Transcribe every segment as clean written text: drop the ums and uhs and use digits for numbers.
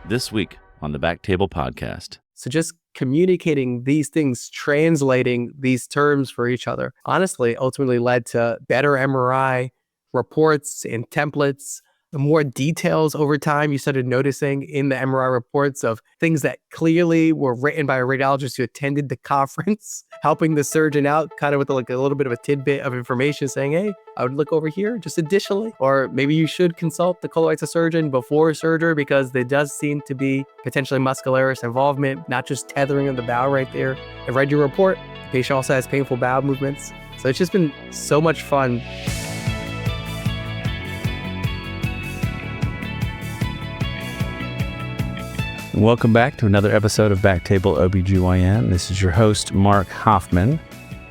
this week on the BackTable podcast. So just communicating these things, translating these terms for each other, honestly, ultimately led to better MRI reports and templates, more details over time. You started noticing in the MRI reports of things that clearly were written by a radiologist who attended the conference, helping the surgeon out kind of with like a little bit of a tidbit of information saying, hey, I would look over here just additionally, or maybe you should consult the colorectal surgeon before surgery because there does seem to be potentially muscularis involvement, not just tethering of the bowel right there. I read your report. The patient also has painful bowel movements. So it's just been so much fun. Welcome back to another episode of BackTable OBGYN. This is your host, Mark Hoffman,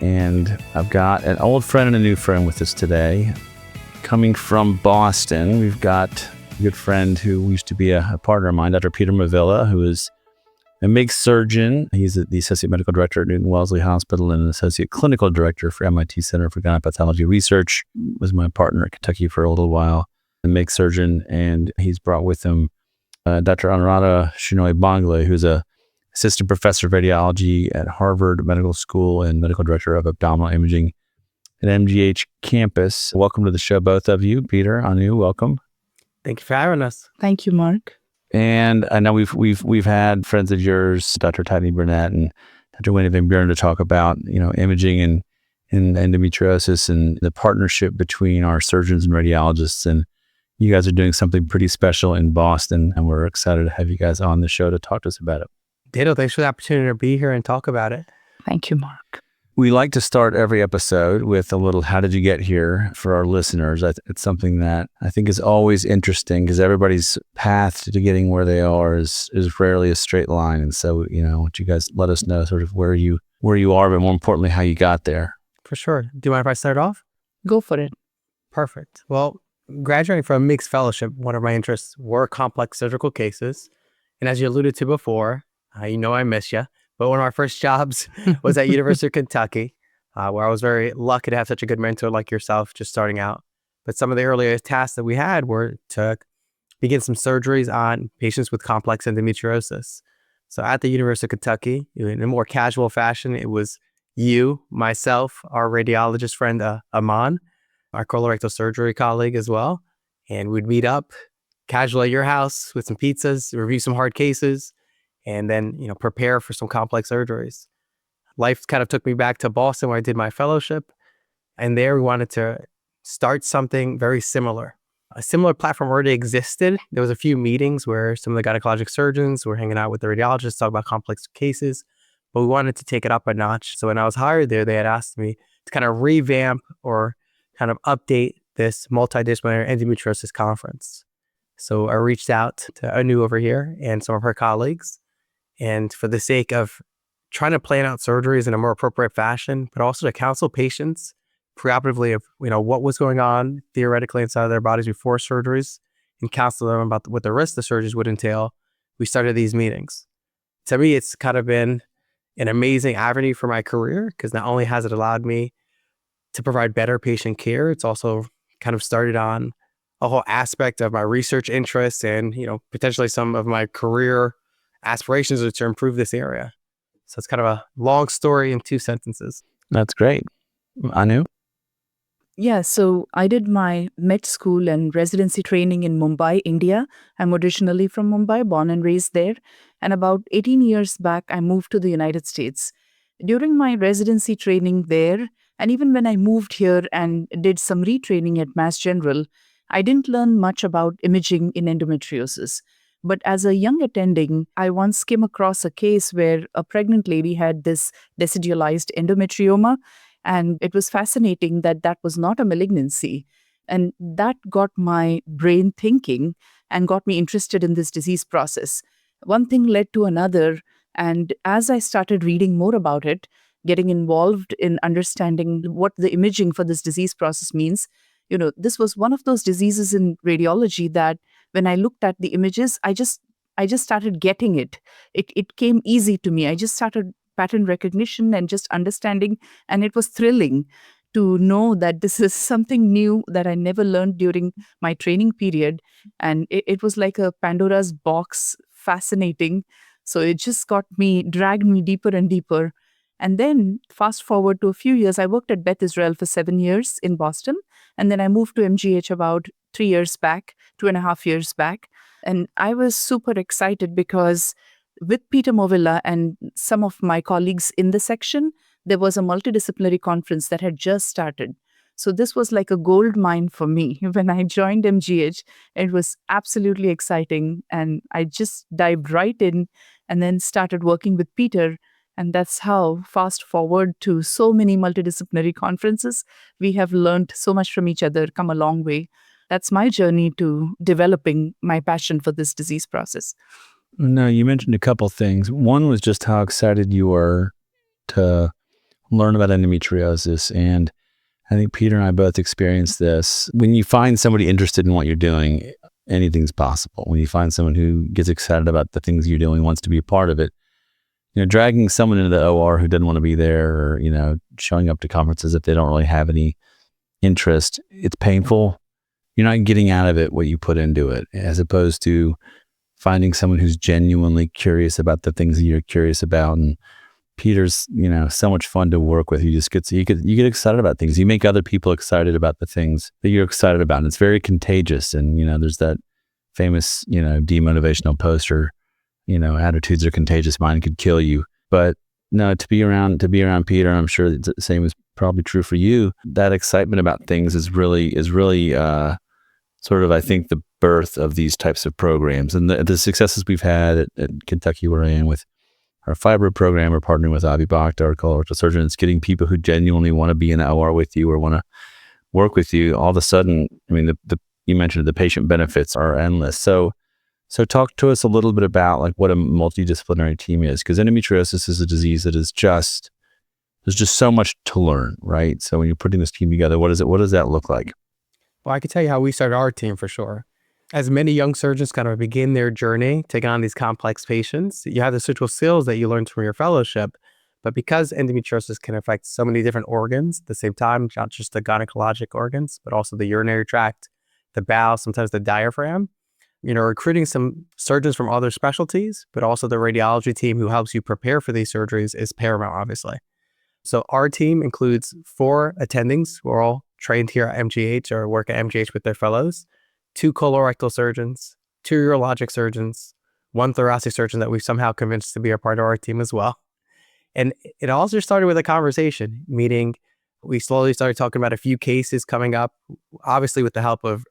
and I've got an old friend and a new friend with us today. Coming from Boston, we've got a good friend who used to be a partner of mine, Dr. Peter Movilla, who is a MIG surgeon. He's the Associate Medical Director at Newton Wellesley Hospital and an Associate Clinical Director for MIT Center for Gynepathology Research. Was my partner at Kentucky for a little while, a MIG surgeon, and he's brought with him Dr. Anuradha Shenoy-Bhangle, who's a assistant professor of radiology at Harvard Medical School and medical director of abdominal imaging at MGH campus. Welcome to the show, both of you. Peter, Anu, welcome. Thank you for having us. Thank you, Mark. And I know we've had friends of yours, Dr. Tiny Burnett and Dr. Winnie Van Buren, to talk about imaging and endometriosis and the partnership between our surgeons and radiologists. And you guys are doing something pretty special in Boston, and we're excited to have you guys on the show to talk to us about it. Ditto, thanks for the opportunity to be here and talk about it. Thank you, Mark. We like to start every episode with a little how did you get here for our listeners. It's something that I think is always interesting because everybody's path to getting where they are is rarely a straight line. And so, would you guys let us know sort of where you are, but more importantly, how you got there? For sure. Do you mind if I start off? Go for it. Perfect. Well, graduating from a mixed fellowship, one of my interests were complex surgical cases. And as you alluded to before, I miss you. But one of our first jobs was at University of Kentucky, where I was very lucky to have such a good mentor like yourself just starting out. But some of the earlier tasks that we had were to begin some surgeries on patients with complex endometriosis. So at the University of Kentucky, in a more casual fashion, it was you, myself, our radiologist friend, Aman, our colorectal surgery colleague as well. And we'd meet up casually at your house with some pizzas, review some hard cases, and then, prepare for some complex surgeries. Life kind of took me back to Boston where I did my fellowship. And there we wanted to start something very similar. A similar platform already existed. There was a few meetings where some of the gynecologic surgeons were hanging out with the radiologists, talk about complex cases, but we wanted to take it up a notch. So when I was hired there, they had asked me to kind of revamp or kind of update this multidisciplinary endometriosis conference. So I reached out to Anu over here and some of her colleagues. And for the sake of trying to plan out surgeries in a more appropriate fashion, but also to counsel patients preoperatively of, what was going on theoretically inside of their bodies before surgeries and counsel them about what the rest of the surgeries would entail, we started these meetings. To me, it's kind of been an amazing avenue for my career because not only has it allowed me to provide better patient care, it's also kind of started on a whole aspect of my research interests and, potentially some of my career aspirations are to improve this area. So it's kind of a long story in 2 sentences. That's great. Anu? Yeah, so I did my med school and residency training in Mumbai, India. I'm originally from Mumbai, born and raised there. And about 18 years back, I moved to the United States. During my residency training there, and even when I moved here and did some retraining at Mass General, I didn't learn much about imaging in endometriosis. But as a young attending, I once came across a case where a pregnant lady had this decidualized endometrioma, and it was fascinating that that was not a malignancy. And that got my brain thinking and got me interested in this disease process. One thing led to another, and as I started reading more about it, getting involved in understanding what the imaging for this disease process means, this was one of those diseases in radiology that when I looked at the images, I just started getting it. It came easy to me. I just started pattern recognition and just understanding, and it was thrilling to know that this is something new that I never learned during my training period. And it was like a Pandora's box fascinating. So it just dragged me deeper and deeper. And then fast forward to a few years, I worked at Beth Israel for 7 years in Boston. And then I moved to MGH about 3 years back, 2.5 years back. And I was super excited because with Peter Movilla and some of my colleagues in the section, there was a multidisciplinary conference that had just started. So this was like a gold mine for me. When I joined MGH, it was absolutely exciting. And I just dived right in and then started working with Peter. And that's how, fast forward to so many multidisciplinary conferences, we have learned so much from each other, come a long way. That's my journey to developing my passion for this disease process. No, you mentioned a couple things. One was just how excited you were to learn about endometriosis. And I think Peter and I both experienced this. When you find somebody interested in what you're doing, anything's possible. When you find someone who gets excited about the things you're doing, wants to be a part of it, dragging someone into the OR who doesn't want to be there, or, showing up to conferences if they don't really have any interest, it's painful. You're not getting out of it what you put into it, as opposed to finding someone who's genuinely curious about the things that you're curious about. And Peter's, so much fun to work with. You get excited about things. You make other people excited about the things that you're excited about. And it's very contagious. And, there's that famous, demotivational poster, attitudes are contagious, mine could kill you. But no, to be around Peter, I'm sure the same is probably true for you. That excitement about things is really sort of, I think, the birth of these types of programs. And the successes we've had at Kentucky, where I am with our fibro program, we're partnering with Avi Bhakta, our colorectal surgeon. It's getting people who genuinely want to be in the OR with you or want to work with you. All of a sudden, you mentioned the patient benefits are endless. So talk to us a little bit about like what a multidisciplinary team is, because endometriosis is a disease that is there's just so much to learn, right? So when you're putting this team together, what does that look like? Well, I can tell you how we started our team for sure. As many young surgeons kind of begin their journey, taking on these complex patients, you have the surgical skills that you learned from your fellowship. But because endometriosis can affect so many different organs at the same time, not just the gynecologic organs, but also the urinary tract, the bowel, sometimes the diaphragm, recruiting some surgeons from other specialties, but also the radiology team who helps you prepare for these surgeries is paramount, obviously. So our team includes 4 attendings who are all trained here at MGH or work at MGH with their fellows, 2 colorectal surgeons, 2 urologic surgeons, 1 thoracic surgeon that we've somehow convinced to be a part of our team as well. And it all just started with a conversation, meaning we slowly started talking about a few cases coming up, obviously with the help of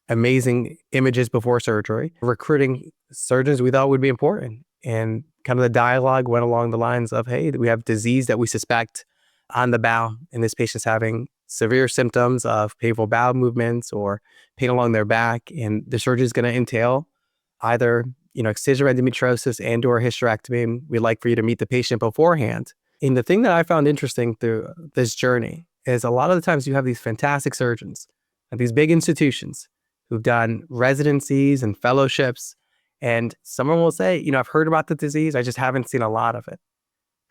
amazing images before surgery, recruiting surgeons we thought would be important. And kind of the dialogue went along the lines of, hey, we have disease that we suspect on the bowel, and this patient's having severe symptoms of painful bowel movements or pain along their back. And the surgery is going to entail either, excision endometriosis and or hysterectomy. We'd like for you to meet the patient beforehand. And the thing that I found interesting through this journey is a lot of the times you have these fantastic surgeons at these big institutions who've done residencies and fellowships. And someone will say, I've heard about the disease, I just haven't seen a lot of it.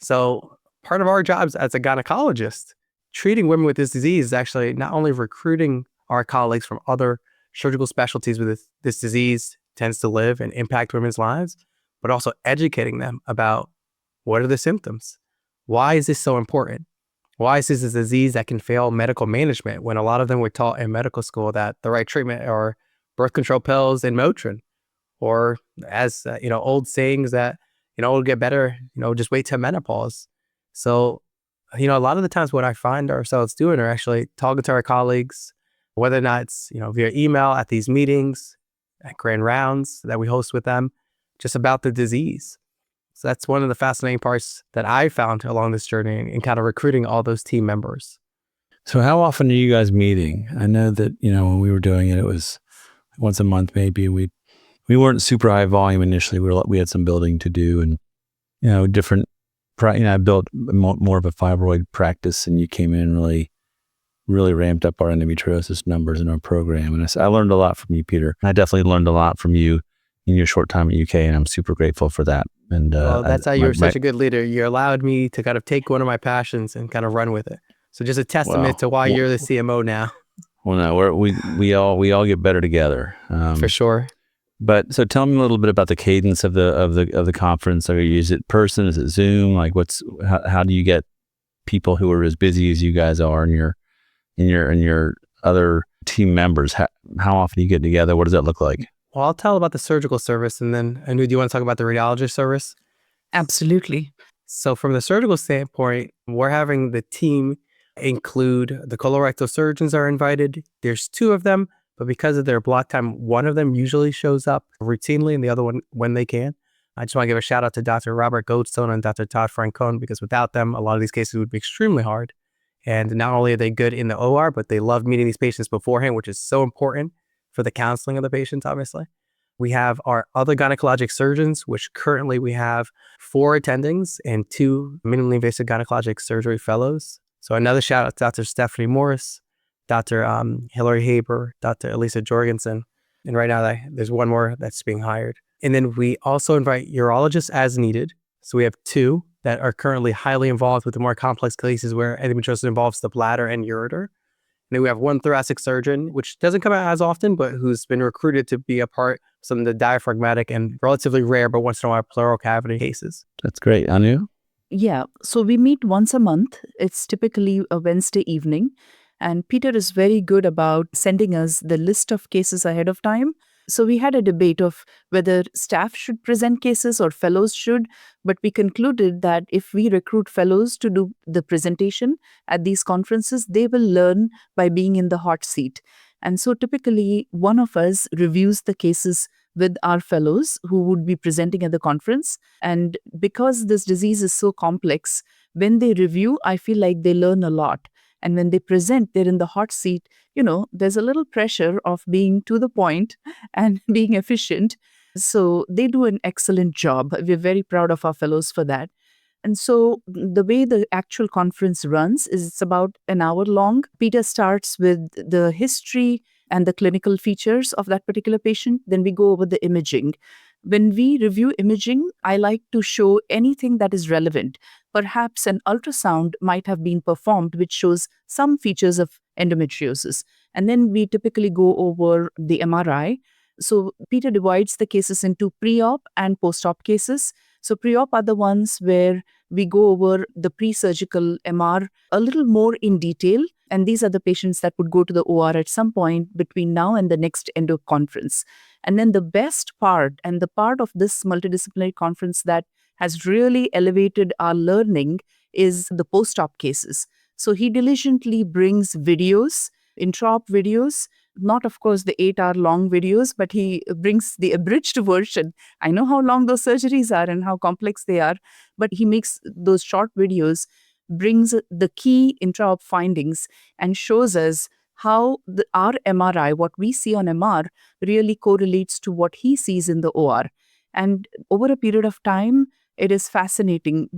So part of our jobs as a gynecologist, treating women with this disease is actually not only recruiting our colleagues from other surgical specialties where this disease tends to live and impact women's lives, but also educating them about what are the symptoms? Why is this so important? Why is this a disease that can fail medical management when a lot of them were taught in medical school that the right treatment are birth control pills and Motrin, or as old sayings that it'll get better, just wait till menopause. So a lot of the times what I find ourselves doing are actually talking to our colleagues, whether or not it's via email at these meetings, at grand rounds that we host with them, just about the disease. So that's one of the fascinating parts that I found along this journey in kind of recruiting all those team members. So how often are you guys meeting? I know that, when we were doing it, it was once a month maybe. We weren't super high volume initially. We had some building to do and, different, I built more of a fibroid practice, and you came in and really ramped up our endometriosis numbers in our program. And I learned a lot from you, Peter. I definitely learned a lot from you in your short time at UK, and I'm super grateful for that. And that's how you're such a good leader. You allowed me to kind of take one of my passions and kind of run with it. So just a testament to why you're the CMO now. Well, no, we all get better together. For sure. But so tell me a little bit about the cadence of the conference. Is it person? Is it Zoom? Like how do you get people who are as busy as you guys are and your other team members? How often do you get together? What does that look like? Well, I'll tell about the surgical service, and then Anu, do you want to talk about the radiology service? Absolutely. So from the surgical standpoint, we're having the team include the colorectal surgeons are invited. There's 2 of them, but because of their block time, one of them usually shows up routinely and the other one when they can. I just want to give a shout out to Dr. Robert Goldstone and Dr. Todd Francone, because without them, a lot of these cases would be extremely hard. And not only are they good in the OR, but they love meeting these patients beforehand, which is so important for the counseling of the patients, obviously. We have our other gynecologic surgeons, which currently we have 4 attendings and 2 minimally invasive gynecologic surgery fellows. So another shout out to Dr. Stephanie Morris, Dr. Hillary Haber, Dr. Elisa Jorgensen. And right now there's 1 more that's being hired. And then we also invite urologists as needed. So we have 2 that are currently highly involved with the more complex cases where endometriosis involves the bladder and ureter. And then we have 1 thoracic surgeon, which doesn't come out as often, but who's been recruited to be a part of some of the diaphragmatic and relatively rare, but once in a while, pleural cavity cases. That's great. Anu? Yeah, so we meet once a month. It's typically a Wednesday evening. And Peter is very good about sending us the list of cases ahead of time. So we had a debate of whether staff should present cases or fellows should, but we concluded that if we recruit fellows to do the presentation at these conferences, they will learn by being in the hot seat. And so typically one of us reviews the cases with our fellows who would be presenting at the conference. And because this disease is so complex, when they review, I feel like they learn a lot. And when they present, they're in the hot seat. There's a little pressure of being to the point and being efficient. So they do an excellent job. We're very proud of our fellows for that. And so the way the actual conference runs is it's about an hour long. Peter starts with the history and the clinical features of that particular patient. Then we go over the imaging. When we review imaging, I like to show anything that is relevant. Perhaps an ultrasound might have been performed, which shows some features of endometriosis. And then we typically go over the MRI. So Peter divides the cases into pre-op and post-op cases. So pre-op are the ones where we go over the pre-surgical MR a little more in detail. And these are the patients that would go to the OR at some point between now and the next endo conference. And then the best part, and the part of this multidisciplinary conference that has really elevated our learning, is the post-op cases. So he diligently brings videos, intraop videos, not of course the 8-hour long videos, but he brings the abridged version. I know how long those surgeries are and how complex they are, but he makes those short videos, brings the key intraop findings and shows us how our MRI, what we see on MR, really correlates to what he sees in the OR. And over a period of time, it is fascinating.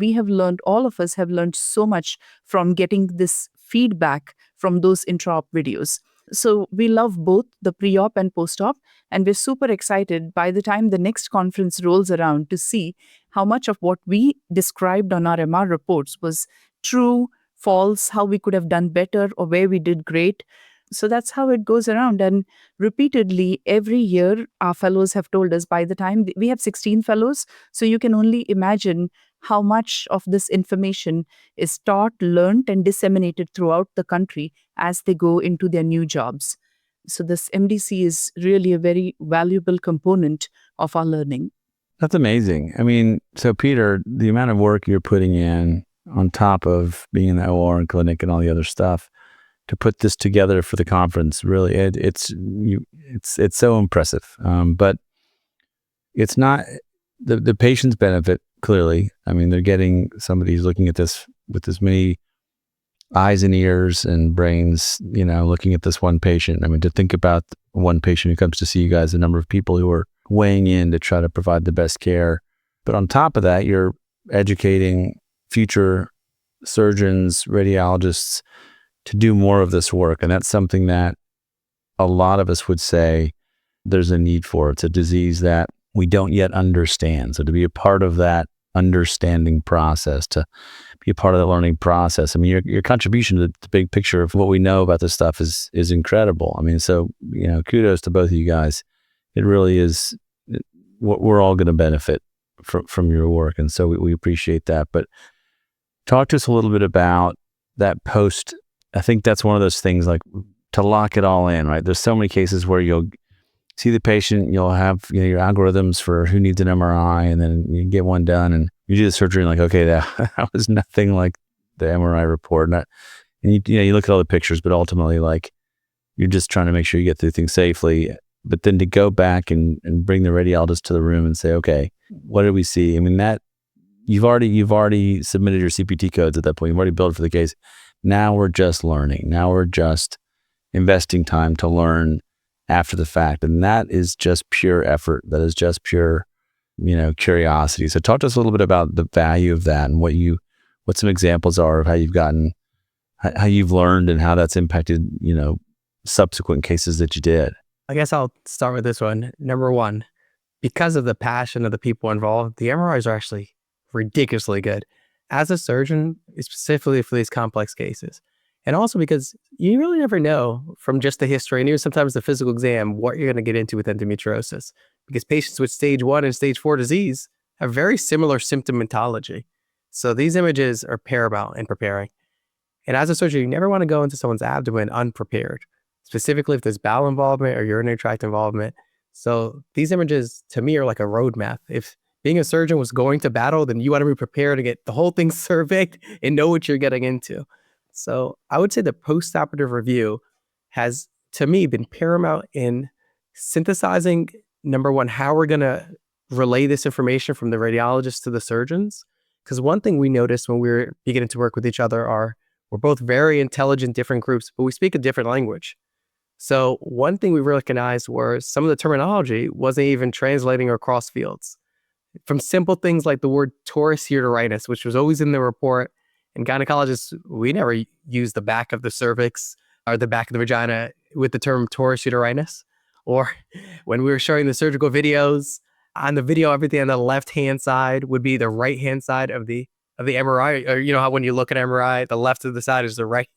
All of us have learned so much from getting this feedback from those intraop videos. So we love both the pre-op and post-op, and we're super excited by the time the next conference rolls around to see how much of what we described on our MR reports was true, false, how we could have done better, or where we did great. So that's how it goes around. And repeatedly, every year, our fellows have told us by the time we have 16 fellows. So you can only imagine how much of this information is taught, learned, and disseminated throughout the country as they go into their new jobs. So this MDC is really a very valuable component of our learning. That's amazing. I mean, so Peter, the amount of work you're putting in on top of being in the OR and clinic and all the other stuff to put this together for the conference, really, it's so impressive. But it's not the patients benefit clearly. I mean, they're getting somebody who's looking at this with as many eyes and ears and brains, looking at this one patient. I mean, to think about one patient who comes to see you guys, the number of people who are weighing in to try to provide the best care. But on top of that, you're educating future surgeons, radiologists to do more of this work. And that's something that a lot of us would say there's a need for. It's a disease that we don't yet understand. So to be a part of that understanding process, to be a part of the learning process, I mean, your contribution to the big picture of what we know about this stuff is incredible. I mean, so, kudos to both of you guys. It really is we're all going to benefit from your work. And so we appreciate that. But talk to us a little bit about that post. I think that's one of those things, like, to lock it all in, right? There's so many cases where you'll see the patient, you'll have your algorithms for who needs an MRI, and then you get one done and you do the surgery and like, okay, that was nothing like the MRI report. And you look at all the pictures, but ultimately, like, you're just trying to make sure you get through things safely. But then to go back and bring the radiologist to the room and say, okay, what did we see? I mean, that you've already submitted your CPT codes at that point. You've already billed for the case. Now we're just learning. Now we're just investing time to learn after the fact. And that is just pure effort. That is just pure, curiosity. So talk to us a little bit about the value of that and what some examples are of how you've learned and how that's impacted, subsequent cases that you did. I guess I'll start with this one. Number one, because of the passion of the people involved, the MRIs are actually ridiculously good. As a surgeon, specifically for these complex cases. And also because you really never know from just the history and even sometimes the physical exam what you're going to get into with endometriosis. Because patients with stage 1 and stage 4 disease have very similar symptomatology. So these images are paramount in preparing. And as a surgeon, you never want to go into someone's abdomen unprepared, specifically if there's bowel involvement or urinary tract involvement. So these images, to me, are like a roadmap. If being a surgeon was going to battle, then you want to be prepared to get the whole thing surveyed and know what you're getting into. So I would say the postoperative review has, to me, been paramount in synthesizing, number one, how we're going to relay this information from the radiologists to the surgeons. Because one thing we noticed when we were beginning to work with each other we're both very intelligent, different groups, but we speak a different language. So one thing we recognized was some of the terminology wasn't even translating across fields. From simple things like the word thoracic, which was always in the report. And gynecologists, we never use the back of the cervix or the back of the vagina with the term thoracic. Or when we were showing the surgical videos, on the video, everything on the left-hand side would be the right-hand side of the MRI. Or how when you look at MRI, the left of the side is the right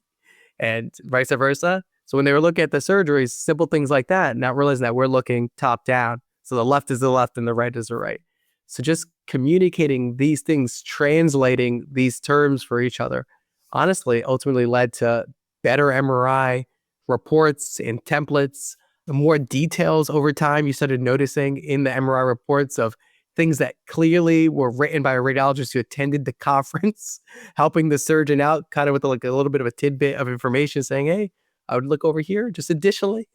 and vice versa. So when they were looking at the surgeries, simple things like that, not realizing that we're looking top down. So the left is the left and the right is the right. So just communicating these things, translating these terms for each other, honestly, ultimately led to better MRI reports and templates, more details over time. You started noticing in the MRI reports of things that clearly were written by a radiologist who attended the conference, helping the surgeon out kind of with like a little bit of a tidbit of information saying, hey, I would look over here just additionally.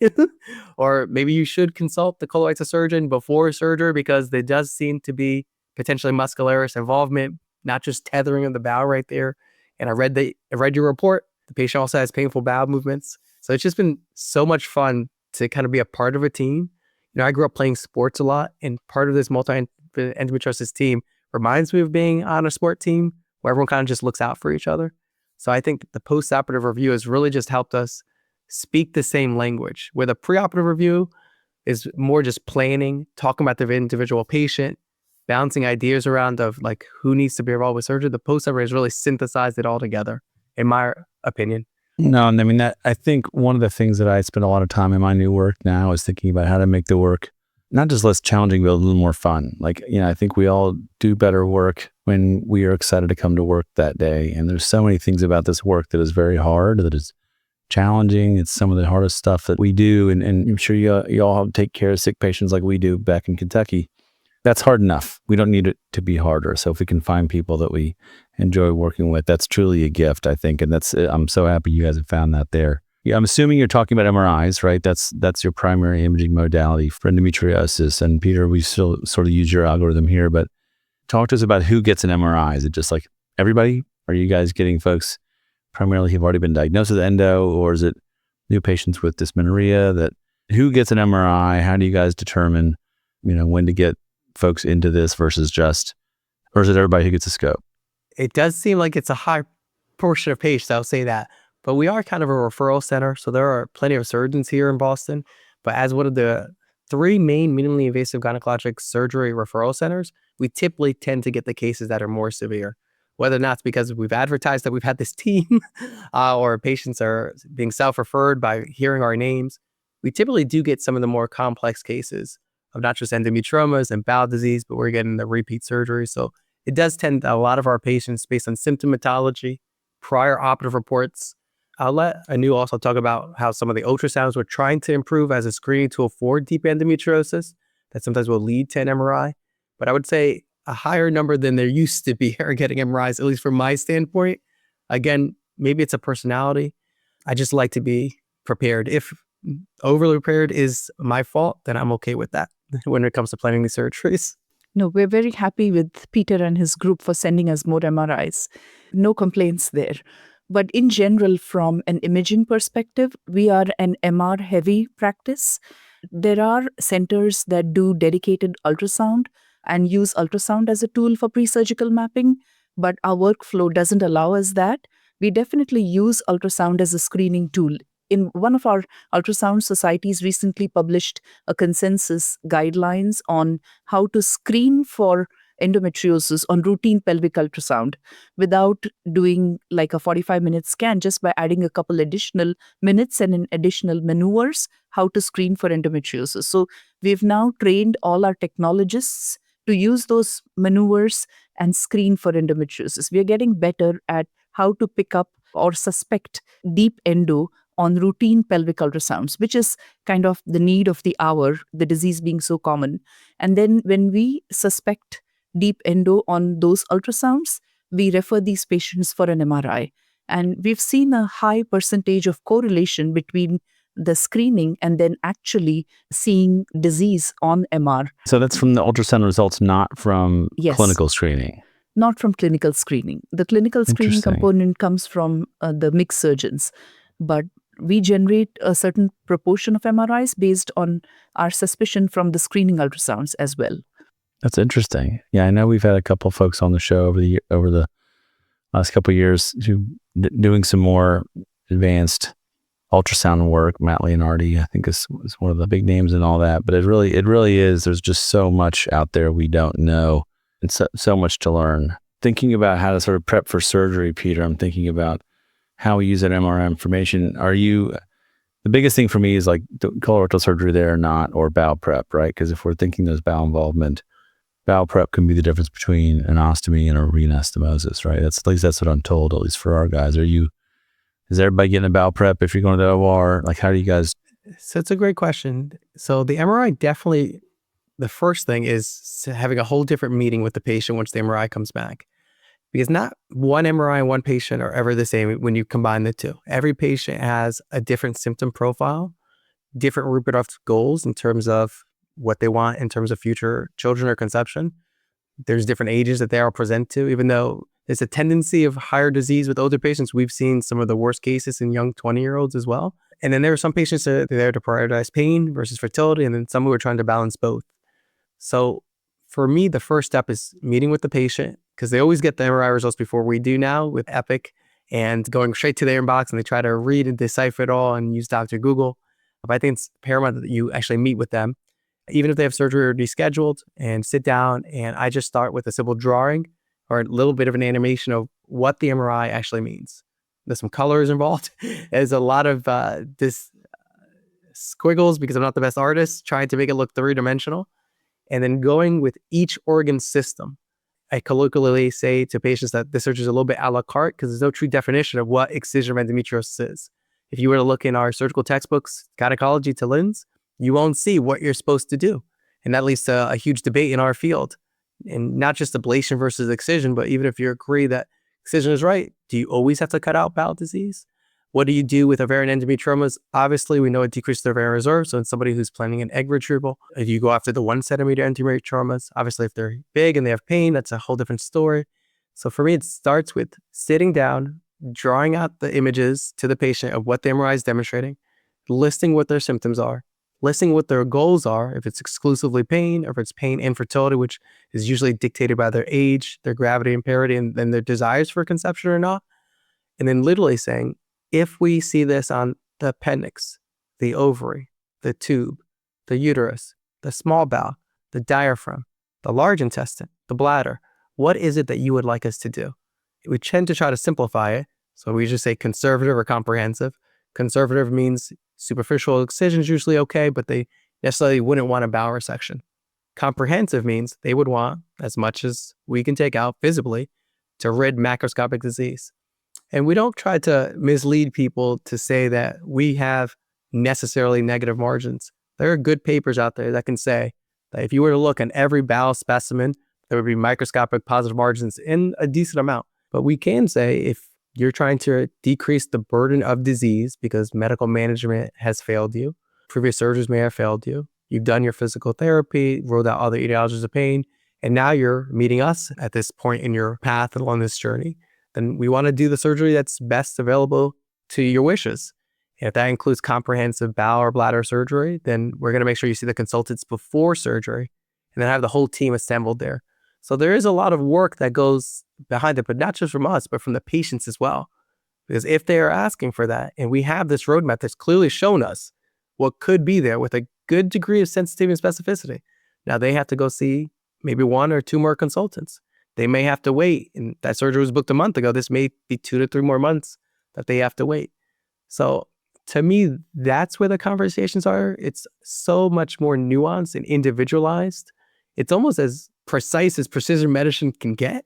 Or maybe you should consult the colorectal surgeon before surgery because there does seem to be potentially muscularis involvement, not just tethering of the bowel right there. And I read your report. The patient also has painful bowel movements. So it's just been so much fun to kind of be a part of a team. I grew up playing sports a lot, and part of this multi-endometriosis team reminds me of being on a sport team where everyone kind of just looks out for each other. So I think the post-operative review has really just helped us speak the same language, where the preoperative review is more just planning, talking about the individual patient, bouncing ideas around of like who needs to be involved with surgery. The post-operative has really synthesized it all together, in my opinion. No, I mean, I think one of the things that I spend a lot of time in my new work now is thinking about how to make the work not just less challenging, but a little more fun. Like, I think we all do better work when we are excited to come to work that day. And there's so many things about this work that is very hard, that is challenging. It's some of the hardest stuff that we do. And I'm sure you all take care of sick patients like we do back in Kentucky. That's hard enough. We don't need it to be harder. So if we can find people that we enjoy working with, that's truly a gift, I think. And I'm so happy you guys have found that there. Yeah, I'm assuming you're talking about MRIs, right? That's your primary imaging modality for endometriosis. And Peter, we still sort of use your algorithm here, but talk to us about who gets an MRI. Is it just like everybody? Are you guys getting folks primarily who've already been diagnosed with endo, or is it new patients with dysmenorrhea? Who gets an MRI? How do you guys determine, when to get folks into this or is it everybody who gets a scope? It does seem like it's a high portion of patients, I'll say that. But we are kind of a referral center, so there are plenty of surgeons here in Boston. But as one of the 3 main minimally invasive gynecologic surgery referral centers, we typically tend to get the cases that are more severe. Whether or not it's because we've advertised that we've had this team or patients are being self-referred by hearing our names, we typically do get some of the more complex cases of not just endometriomas and bowel disease, but we're getting the repeat surgery. So it does tend a lot of our patients based on symptomatology, prior operative reports. I'll let Anu also talk about how some of the ultrasounds we're trying to improve as a screening tool for deep endometriosis that sometimes will lead to an MRI. But I would say a higher number than there used to be are getting MRIs, at least from my standpoint. Again, maybe it's a personality. I just like to be prepared. If overly prepared is my fault, then I'm okay with that when it comes to planning these surgeries. No, we're very happy with Peter and his group for sending us more MRIs. No complaints there. But in general, from an imaging perspective, we are an MR heavy practice. There are centers that do dedicated ultrasound and use ultrasound as a tool for pre-surgical mapping, but our workflow doesn't allow us that. We definitely use ultrasound as a screening tool. In one of our ultrasound societies recently published a consensus guidelines on how to screen for endometriosis on routine pelvic ultrasound without doing like a 45-minute scan, just by adding a couple additional minutes and in additional maneuvers, how to screen for endometriosis. So we've now trained all our technologists to use those maneuvers and screen for endometriosis. We are getting better at how to pick up or suspect deep endo on routine pelvic ultrasounds, which is kind of the need of the hour, the disease being so common. And then when we suspect deep endo on those ultrasounds, we refer these patients for an MRI. And we've seen a high percentage of correlation between the screening and then actually seeing disease on MR. So that's from the ultrasound results, not from Yes. clinical screening. Not from clinical screening. The clinical screening Interesting. component comes from the mixed surgeons. But we generate a certain proportion of MRIs based on our suspicion from the screening ultrasounds as well. That's interesting. Yeah, I know we've had a couple of folks on the show over the last couple of years who doing some more advanced ultrasound work. Matt Leonardi, I think, is one of the big names in all that. But it really is. There's just so much out there we don't know, and so much to learn. Thinking about how to sort of prep for surgery, Peter, I'm thinking about how we use that MRI information. The biggest thing for me is like colorectal surgery there or not, or bowel prep, right? Because if we're thinking there's bowel involvement, bowel prep can be the difference between an ostomy and a reanastomosis, right? At least that's what I'm told, at least for our guys. Is everybody getting a bowel prep if you're going to the OR? Like, how do you guys? So it's a great question. So the MRI definitely, the first thing is having a whole different meeting with the patient once the MRI comes back. Because not one MRI and one patient are ever the same when you combine the two. Every patient has a different symptom profile, different reproductive goals in terms of what they want in terms of future children or conception. There's different ages that they all present to, even though there's a tendency of higher disease with older patients. We've seen some of the worst cases in young 20-year-olds as well. And then there are some patients that are there to prioritize pain versus fertility, and then some who are trying to balance both. So for me, the first step is meeting with the patient, because they always get the MRI results before we do now with Epic, and going straight to their inbox, and they try to read and decipher it all and use Dr. Google. But I think it's paramount that you actually meet with them, even if they have surgery already scheduled, and sit down. And I just start with a simple drawing or a little bit of an animation of what the MRI actually means. There's some colors involved. There's a lot of squiggles because I'm not the best artist, trying to make it look three-dimensional. And then going with each organ system. I colloquially say to patients that this surgery is a little bit a la carte because there's no true definition of what excision of endometriosis is. If you were to look in our surgical textbooks, Gynecology to LINS, you won't see what you're supposed to do. And that leads to a huge debate in our field. And not just ablation versus excision, but even if you agree that excision is right, do you always have to cut out bowel disease? What do you do with ovarian endometriomas? Obviously, we know it decreases the ovarian reserve. So in somebody who's planning an egg retrieval, if you go after the 1 centimeter endometriomas, obviously if they're big and they have pain, that's a whole different story. So for me, it starts with sitting down, drawing out the images to the patient of what the MRI is demonstrating, listing what their symptoms are, listing what their goals are, if it's exclusively pain or if it's pain and fertility, which is usually dictated by their age, their gravity and parity, and then their desires for conception or not. And then literally saying, if we see this on the appendix, the ovary, the tube, the uterus, the small bowel, the diaphragm, the large intestine, the bladder, what is it that you would like us to do? We tend to try to simplify it. So we just say conservative or comprehensive. Conservative means superficial excision is usually okay, but they necessarily wouldn't want a bowel resection. Comprehensive means they would want as much as we can take out visibly to rid macroscopic disease. And we don't try to mislead people to say that we have necessarily negative margins. There are good papers out there that can say that if you were to look at every bowel specimen, there would be microscopic positive margins in a decent amount. But we can say if you're trying to decrease the burden of disease because medical management has failed you, previous surgeries may have failed you, you've done your physical therapy, ruled out other etiologies of pain, and now you're meeting us at this point in your path along this journey, then we want to do the surgery that's best available to your wishes. And if that includes comprehensive bowel or bladder surgery, then we're going to make sure you see the consultants before surgery and then have the whole team assembled there. So there is a lot of work that goes behind it, but not just from us, but from the patients as well. Because if they are asking for that, and we have this roadmap that's clearly shown us what could be there with a good degree of sensitivity and specificity, now they have to go see maybe 1 or 2 more consultants. They may have to wait, and that surgery was booked a month ago. This may be 2 to 3 more months that they have to wait. So to me, that's where the conversations are. It's so much more nuanced and individualized. It's almost as precise as precision medicine can get,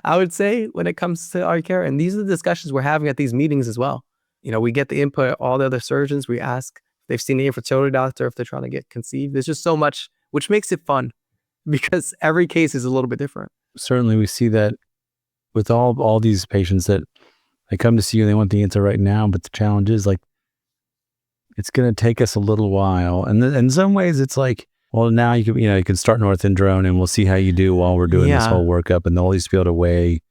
I would say, when it comes to our care. And these are the discussions we're having at these meetings as well. You know, we get the input of all the other surgeons. We ask if they've seen the infertility doctor, if they're trying to get conceived. There's just so much, which makes it fun because every case is a little bit different. Certainly we see that with all these patients that they come to see you and they want the answer right now, but the challenge is like, it's going to take us a little while. And in some ways it's like, well, now you can start norethindrone and we'll see how you do while we're doing this whole workup, and they'll always be able to weigh,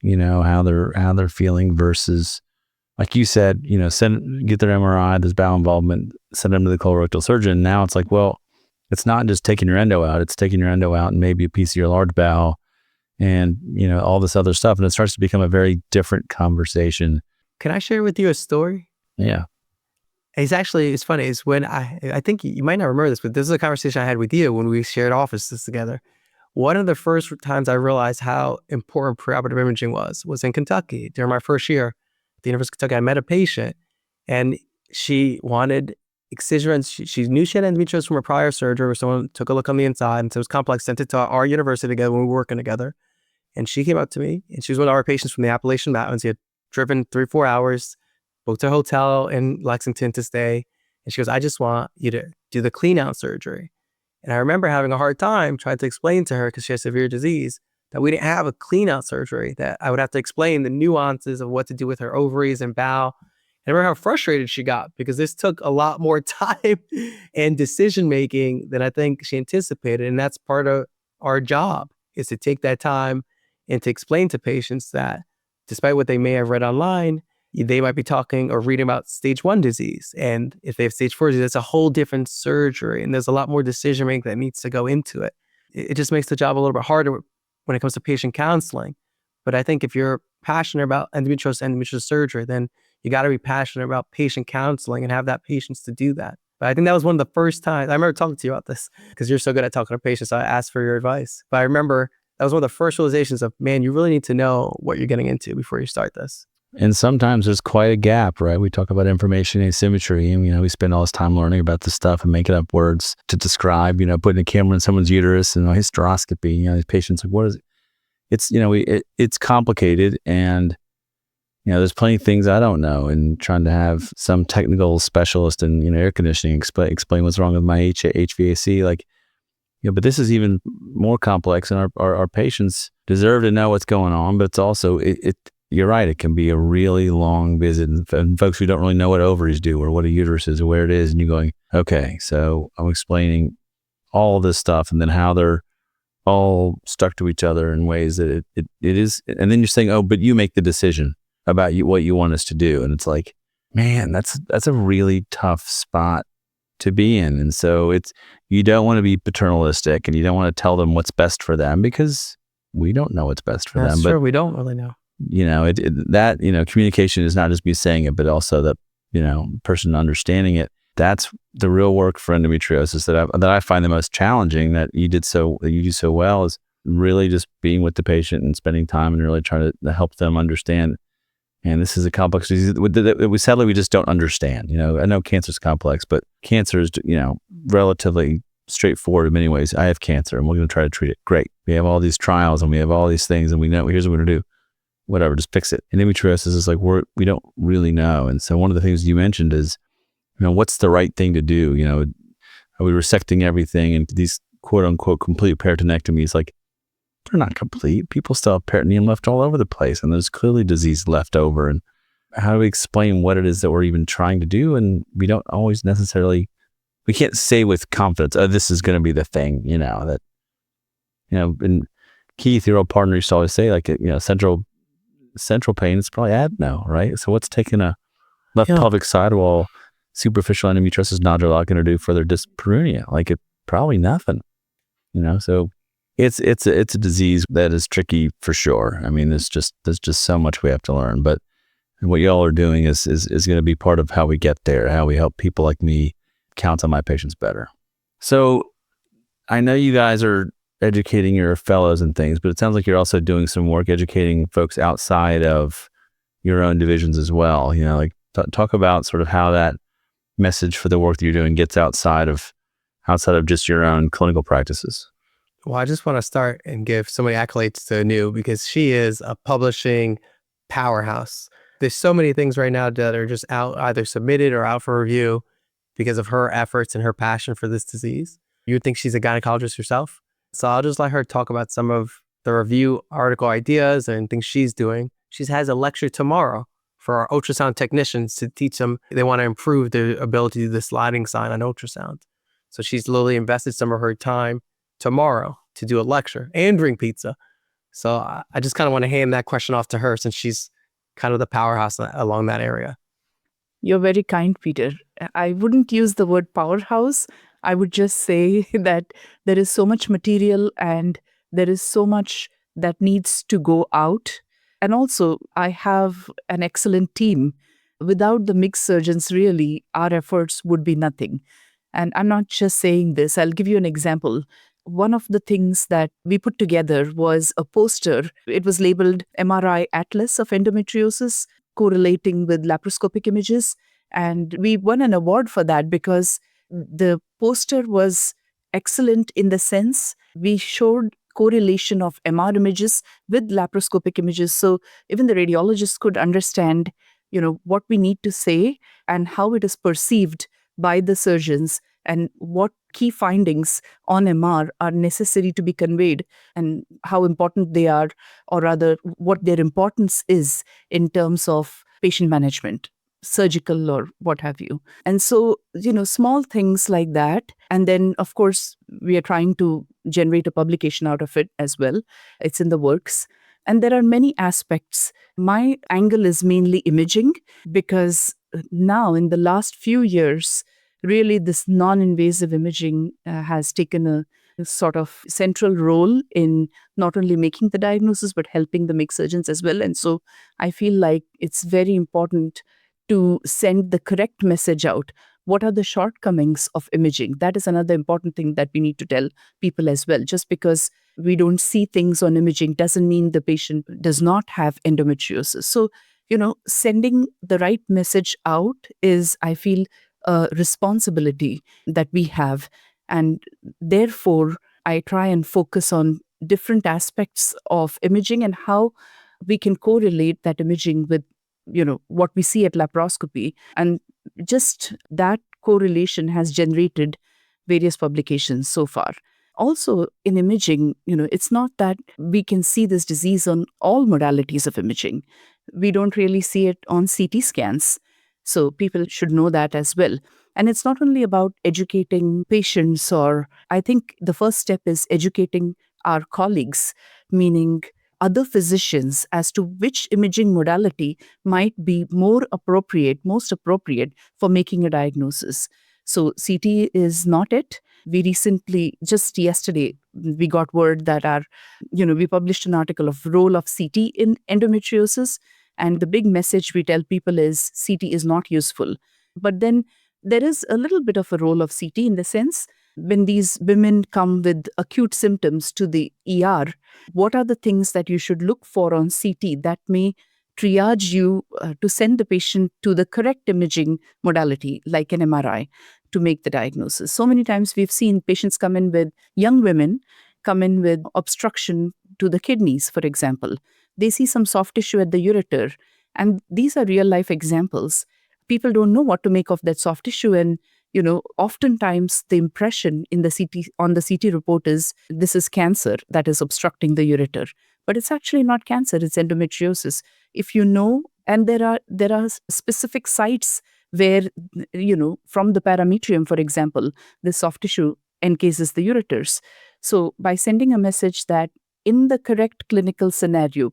how they're feeling versus, like you said, get their MRI, there's bowel involvement, send them to the colorectal surgeon. Now it's like, well, it's not just taking your endo out, it's taking your endo out and maybe a piece of your large bowel and, all this other stuff. And it starts to become a very different conversation. Can I share with you a story? Yeah. It's funny. It's when I think you might not remember this, but this is a conversation I had with you when we shared offices together. One of the first times I realized how important preoperative imaging was in Kentucky. During my first year at the University of Kentucky, I met a patient and she wanted excision. She knew she had endometriosis from a prior surgery where someone took a look on the inside and said it was complex, sent it to our university together when we were working together. And she came up to me and she was one of our patients from the Appalachian Mountains. He had driven 3-4 hours, booked a hotel in Lexington to stay. And she goes, I just want you to do the clean out surgery. And I remember having a hard time trying to explain to her, because she has severe disease, that we didn't have a clean out surgery, that I would have to explain the nuances of what to do with her ovaries and bowel. And I remember how frustrated she got because this took a lot more time and decision making than I think she anticipated. And that's part of our job, is to take that time and to explain to patients that despite what they may have read online, they might be talking or reading about stage 1 disease. And if they have stage 4 disease, that's a whole different surgery. And there's a lot more decision making that needs to go into it. It just makes the job a little bit harder when it comes to patient counseling. But I think if you're passionate about endometriosis surgery, then you got to be passionate about patient counseling and have that patience to do that. But I think that was one of the first times, I remember talking to you about this because you're so good at talking to patients. So I asked for your advice. But I remember that was one of the first realizations of, man, you really need to know what you're getting into before you start this. And sometimes there's quite a gap, right? We talk about information asymmetry, and we spend all this time learning about this stuff and making up words to describe, putting a camera in someone's uterus and hysteroscopy. These patients like, what is it? It's it's complicated, and there's plenty of things I don't know, and trying to have some technical specialist in air conditioning explain what's wrong with my HVAC, but this is even more complex, and our patients deserve to know what's going on. But it's also you're right, it can be a really long visit, and folks who don't really know what ovaries do or what a uterus is or where it is, and you're going, okay, so I'm explaining all this stuff and then how they're all stuck to each other in ways that it is, and then you're saying, oh, but you make the decision about what you want us to do. And it's like, man, that's a really tough spot to be in. And so you don't want to be paternalistic, and you don't want to tell them what's best for them, because we don't know what's best for them. But we don't really know. Communication is not just me saying it, but also that, person understanding it. That's the real work for endometriosis that I find the most challenging, that you do so well, is really just being with the patient and spending time and really trying to help them understand, And this is a complex disease that we sadly, we just don't understand. I know cancer is complex, but cancer is, relatively straightforward in many ways. I have cancer and we're going to try to treat it. Great. We have all these trials and we have all these things and we know, here's what we're going to do. Whatever, just fix it. Endometriosis is like, we don't really know. And so one of the things you mentioned is, what's the right thing to do? Are we resecting everything? And these quote unquote complete peritonectomies, like, they're not complete. People still have peritoneum left all over the place, and there's clearly disease left over. And how do we explain what it is that we're even trying to do? And we don't always necessarily, we can't say with confidence, oh, this is going to be the thing, and Keith, your old partner, used to always say, like, central pain is probably adeno, right? So what's taking a left pelvic sidewall superficial endometriosis nodule going to do for their dyspareunia? Like, it probably nothing, so it's a disease that is tricky for sure. I mean, there's just so much we have to learn, but what y'all are doing is going to be part of how we get there, how we help people like me count on my patients better. So I know you guys are educating your fellows and things, but it sounds like you're also doing some work educating folks outside of your own divisions as well. Talk about sort of how that message for the work that you're doing gets outside of just your own clinical practices. Well, I just want to start and give so many accolades to Anu because she is a publishing powerhouse. There's so many things right now that are just out, either submitted or out for review because of her efforts and her passion for this disease. You would think she's a gynecologist herself. So I'll just let her talk about some of the review article ideas and things she's doing. She has a lecture tomorrow for our ultrasound technicians to teach them. They want to improve their ability to do the sliding sign on ultrasound. So she's literally invested some of her time tomorrow to do a lecture and bring pizza. So I just kind of want to hand that question off to her since she's kind of the powerhouse along that area. You're very kind, Peter. I wouldn't use the word powerhouse. I would just say that there is so much material and there is so much that needs to go out. And also, I have an excellent team. Without the mixed surgeons, really, our efforts would be nothing. And I'm not just saying this. I'll give you an example. One of the things that we put together was a poster. It was labeled MRI Atlas of Endometriosis, correlating with laparoscopic images. And we won an award for that because the poster was excellent in the sense we showed correlation of MR images with laparoscopic images. So even the radiologists could understand, what we need to say and how it is perceived by the surgeons and what key findings on MR are necessary to be conveyed and how important they are, or rather what their importance is in terms of patient management, surgical or what have you. And so, small things like that. And then, of course, we are trying to generate a publication out of it as well. It's in the works. And there are many aspects. My angle is mainly imaging because now in the last few years, really this non-invasive imaging has taken a sort of central role in not only making the diagnosis, but helping the mixed surgeons as well. And so I feel like it's very important to send the correct message out. What are the shortcomings of imaging? That is another important thing that we need to tell people as well. Just because we don't see things on imaging doesn't mean the patient does not have endometriosis. So, sending the right message out is, I feel, a responsibility that we have. And therefore, I try and focus on different aspects of imaging and how we can correlate that imaging with what we see at laparoscopy. And just that correlation has generated various publications so far. Also in imaging, it's not that we can see this disease on all modalities of imaging. We don't really see it on CT scans. So people should know that as well. And it's not only about educating patients, or I think the first step is educating our colleagues, meaning other physicians, as to which imaging modality might be most appropriate for making a diagnosis. So CT is not it. We recently, just yesterday, we got word that we published an article of role of CT in endometriosis. And the big message we tell people is CT is not useful. But then there is a little bit of a role of CT in the sense when these women come with acute symptoms to the ER, what are the things that you should look for on CT that may triage you to send the patient to the correct imaging modality, like an MRI, to make the diagnosis. So many times we've seen patients come in with, young women come in with obstruction to the kidneys, for example. They see some soft tissue at the ureter. And these are real life examples. People don't know what to make of that soft tissue. And, oftentimes the impression in the on the CT report is this is cancer that is obstructing the ureter. But it's actually not cancer, it's endometriosis. If you know, and there are specific sites where, from the parametrium, for example, the soft tissue encases the ureters. So by sending a message that in the correct clinical scenario,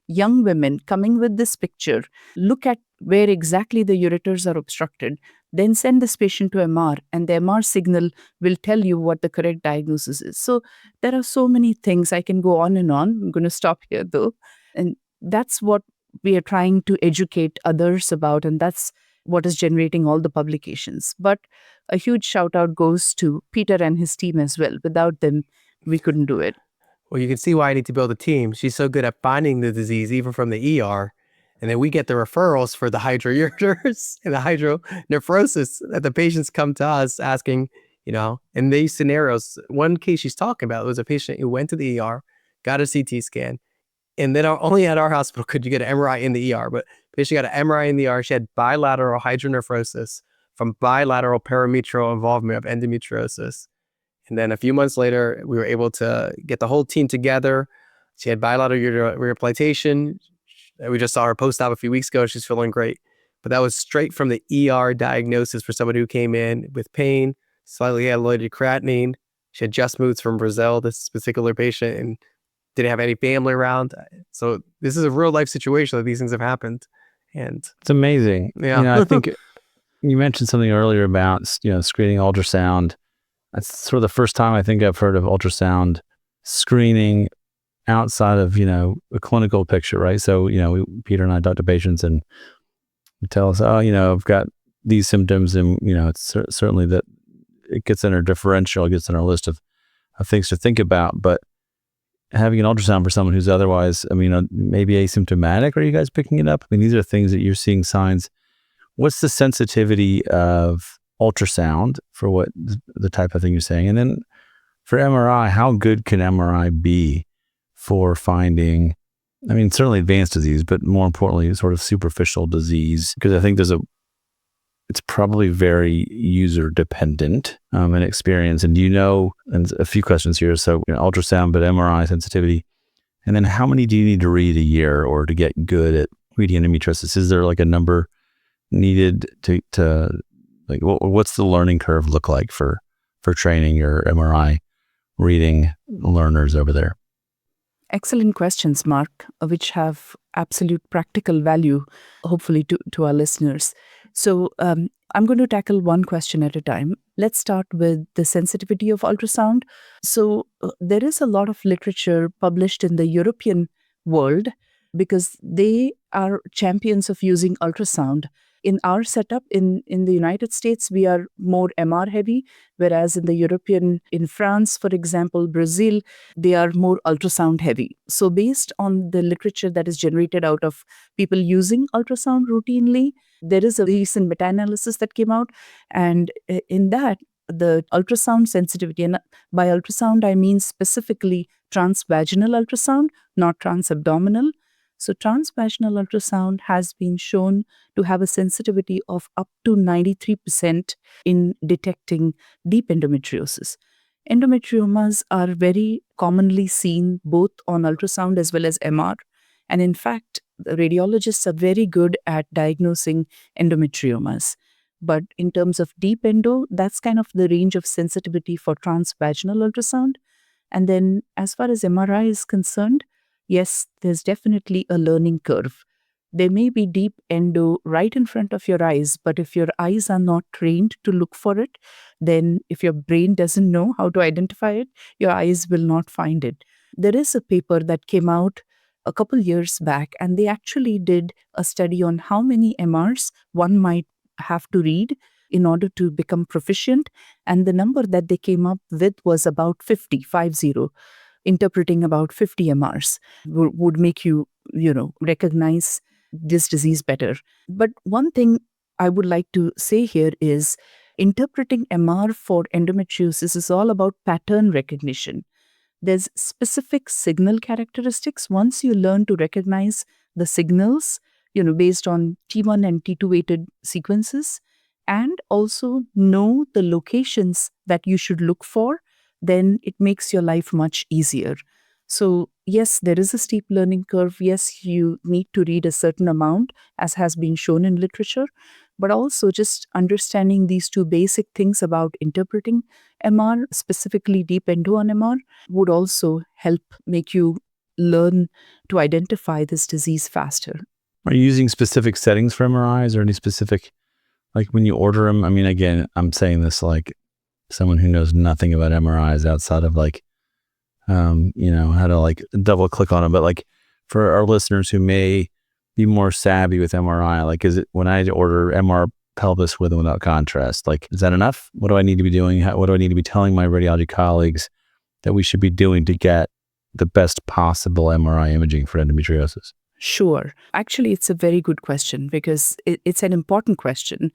young women coming with this picture, look at where exactly the ureters are obstructed, then send this patient to MR, and the MR signal will tell you what the correct diagnosis is. So there are so many things. I can go on and on. I'm going to stop here though. And that's what we are trying to educate others about, and that's what is generating all the publications. But a huge shout out goes to Peter and his team as well. Without them, we couldn't do it. Well, you can see why I need to build a team. She's so good at finding the disease, even from the ER. And then we get the referrals for the hydroureters and the hydronephrosis that the patients come to us asking, in these scenarios. One case she's talking about was a patient who went to the ER, got a CT scan, and then only at our hospital could you get an MRI in the ER. But patient got an MRI in the ER. She had bilateral hydronephrosis from bilateral parametrial involvement of endometriosis. And then a few months later, we were able to get the whole team together. She had bilateral rehabilitation. We just saw her post-op a few weeks ago. She's feeling great. But that was straight from the ER diagnosis for somebody who came in with pain, slightly elevated creatinine. She had just moved from Brazil, this particular patient, and didn't have any family around. So this is a real life situation that these things have happened. And it's amazing. Yeah. I think you mentioned something earlier about, screening ultrasound. That's sort of the first time I think I've heard of ultrasound screening outside of, a clinical picture, right? So, Peter and I talk to patients and tell us, I've got these symptoms, and, it's certainly that it gets in our differential, it gets in our list of things to think about. But having an ultrasound for someone who's otherwise, maybe asymptomatic, are you guys picking it up? These are things that you're seeing signs. What's the sensitivity of ultrasound for what the type of thing you're saying? And then for MRI, how good can MRI be for finding, certainly advanced disease, but more importantly, sort of superficial disease? Because I think it's probably very user dependent in experience. And and a few questions here. So ultrasound, but MRI sensitivity. And then how many do you need to read a year or to get good at reading endometriosis? Is there like a number needed to what's the learning curve look like for training your MRI reading learners over there? Excellent questions, Mark, which have absolute practical value, hopefully, to our listeners. So I'm going to tackle one question at a time. Let's start with the sensitivity of ultrasound. So there is a lot of literature published in the European world because they are champions of using ultrasound. In our setup in the United States, we are more MR heavy, whereas in France, for example, Brazil, they are more ultrasound heavy. So based on the literature that is generated out of people using ultrasound routinely, there is a recent meta-analysis that came out. And in that, the ultrasound sensitivity, and by ultrasound, I mean specifically transvaginal ultrasound, not transabdominal. So transvaginal ultrasound has been shown to have a sensitivity of up to 93% in detecting deep endometriosis. Endometriomas are very commonly seen both on ultrasound as well as MR. And in fact, the radiologists are very good at diagnosing endometriomas. But in terms of deep endo, that's kind of the range of sensitivity for transvaginal ultrasound. And then as far as MRI is concerned, yes, there's definitely a learning curve. There may be deep endo right in front of your eyes, but if your eyes are not trained to look for it, then if your brain doesn't know how to identify it, your eyes will not find it. There is a paper that came out a couple years back, and they actually did a study on how many MRs one might have to read in order to become proficient. And the number that they came up with was about 50. Interpreting about 50 MRs would make you, recognize this disease better. But one thing I would like to say here is interpreting MR for endometriosis is all about pattern recognition. There's specific signal characteristics. Once you learn to recognize the signals, based on T1 and T2 weighted sequences, and also know the locations that you should look for, then it makes your life much easier. So yes, there is a steep learning curve. Yes, you need to read a certain amount, as has been shown in literature, but also just understanding these two basic things about interpreting MR, specifically deep endo on MR, would also help make you learn to identify this disease faster. Are you using specific settings for MRIs or any specific, like when you order them? I mean, again, I'm saying this like someone who knows nothing about MRIs outside of like, how to like double click on them. But like for our listeners who may be more savvy with MRI, like is it when I order MR pelvis with and without contrast, like is that enough? What do I need to be doing? What do I need to be telling my radiology colleagues that we should be doing to get the best possible MRI imaging for endometriosis? Sure. Actually, it's a very good question because it's an important question.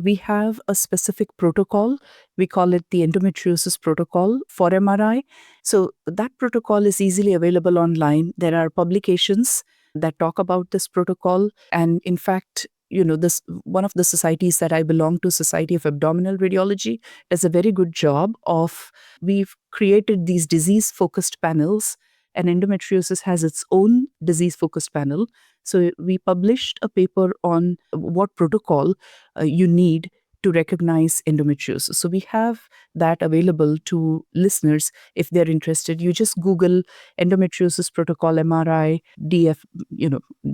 We have a specific protocol. We call it the endometriosis protocol for MRI. So that protocol is easily available online. There are publications that talk about this protocol. And in fact, this one of the societies that I belong to, Society of Abdominal Radiology, does a very good job of, we've created these disease-focused panels, and endometriosis has its own disease-focused panel. So we published a paper on what protocol you need to recognize endometriosis. So we have that available to listeners if they're interested. You just Google endometriosis protocol, MRI, DF,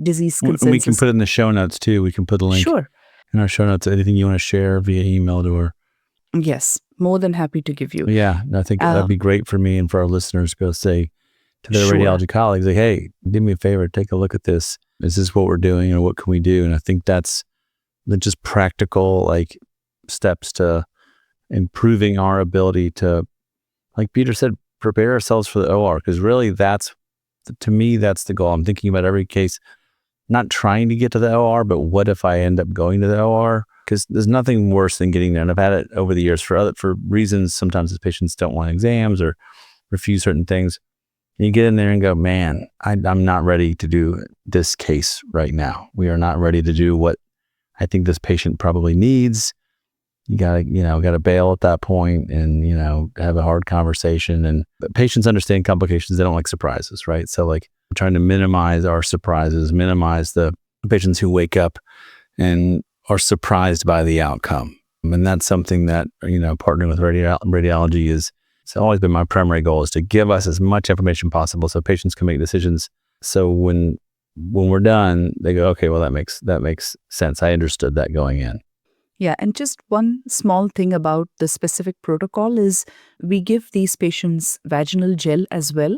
disease consensus. We can put it in the show notes too. We can put the link Sure. in our show notes. Anything you want to share via email to her? Yes, more than happy to give you. Yeah, I think that'd be great for me and for our listeners to go say to their Sure. radiology colleagues, like, hey, do me a favor, take a look at this. Is this what we're doing or what can we do? And I think that's just practical like steps to improving our ability to, like Peter said, prepare ourselves for the OR. Because really to me, that's the goal. I'm thinking about every case, not trying to get to the OR, but what if I end up going to the OR? Because there's nothing worse than getting there. And I've had it over the years for reasons. Sometimes the patients don't want exams or refuse certain things. And you get in there and go, man, I'm not ready to do this case right now. We are not ready to do what I think this patient probably needs. You gotta bail at that point and, have a hard conversation. And patients understand complications. They don't like surprises, right? So like trying to minimize our surprises, minimize the patients who wake up and are surprised by the outcome. And that's something that, partnering with radiology it's always been my primary goal, is to give us as much information possible so patients can make decisions. So when we're done, they go, okay, well, that makes sense. I understood that going in. Yeah, and just one small thing about the specific protocol is we give these patients vaginal gel as well,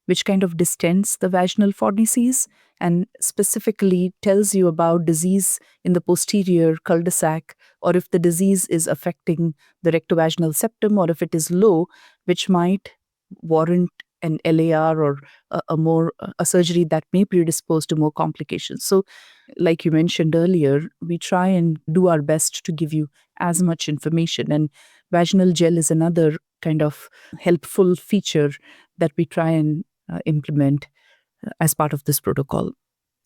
which kind of distends the vaginal fornices and specifically tells you about disease in the posterior cul-de-sac, or if the disease is affecting the rectovaginal septum, or if it is low, which might warrant an LAR or a surgery that may predispose to more complications. So like you mentioned earlier, we try and do our best to give you as much information, and vaginal gel is another kind of helpful feature that we try and implement as part of this protocol.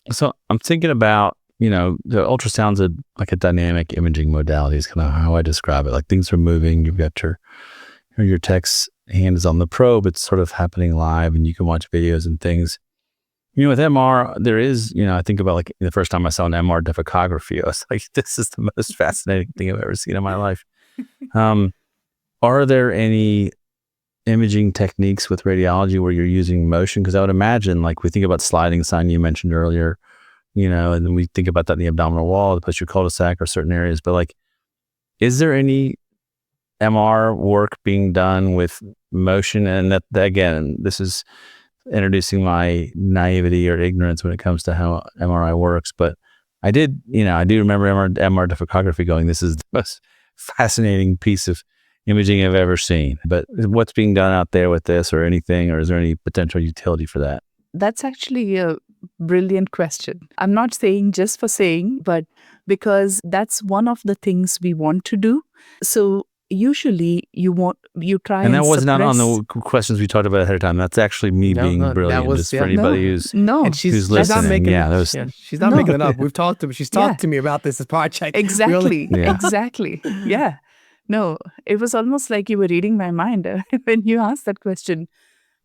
So I'm thinking about, the ultrasound's like a dynamic imaging modality is kind of how I describe it. Like things are moving, you've got your tech's hand is on the probe, it's sort of happening live and you can watch videos and things. With MR, there is, I think about like the first time I saw an MR difficography, I was like, this is the most fascinating thing I've ever seen in my life. Are there any imaging techniques with radiology where you're using motion? Because I would imagine, like we think about sliding sign you mentioned earlier, and then we think about that in the abdominal wall, the posterior cul-de-sac or certain areas, but like, is there any MR work being done with motion? And that again, this is introducing my naivety or ignorance when it comes to how MRI works. But I do remember MR difficography going, this is the most fascinating piece of imaging I've ever seen. But what's being done out there with this or anything, or is there any potential utility for that? That's actually a brilliant question. I'm not saying just for saying, but because that's one of the things we want to do. So usually you try And and that was not on suppress. the questions we talked about ahead of time. That's actually me No, being no, that brilliant. was- Just yeah. for anybody who's No, And she's not listening. making Yeah, it. that was- Yeah, she's not No. making it up. We've talked to she's talked Yeah. to me about this project. We exactly, Yeah. exactly. Yeah. No, it was almost like you were reading my mind when you asked that question.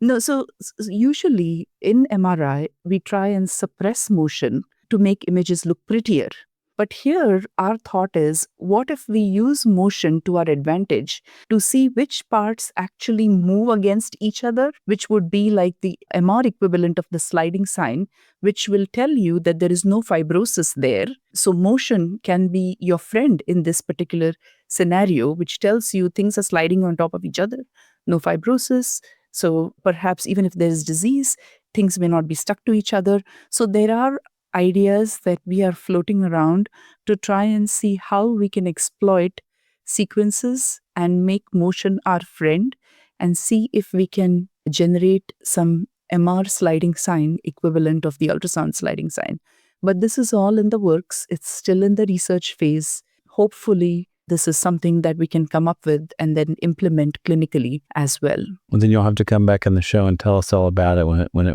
No, so usually in MRI, we try and suppress motion to make images look prettier. But here, our thought is, what if we use motion to our advantage to see which parts actually move against each other, which would be like the MR equivalent of the sliding sign, which will tell you that there is no fibrosis there. So motion can be your friend in this particular scenario, which tells you things are sliding on top of each other, no fibrosis. So perhaps even if there is disease, things may not be stuck to each other. So there are ideas that we are floating around to try and see how we can exploit sequences and make motion our friend and see if we can generate some MR sliding sign equivalent of the ultrasound sliding sign. But this is all in the works. It's still in the research phase. Hopefully, this is something that we can come up with and then implement clinically as well. Well, then you'll have to come back on the show and tell us all about it when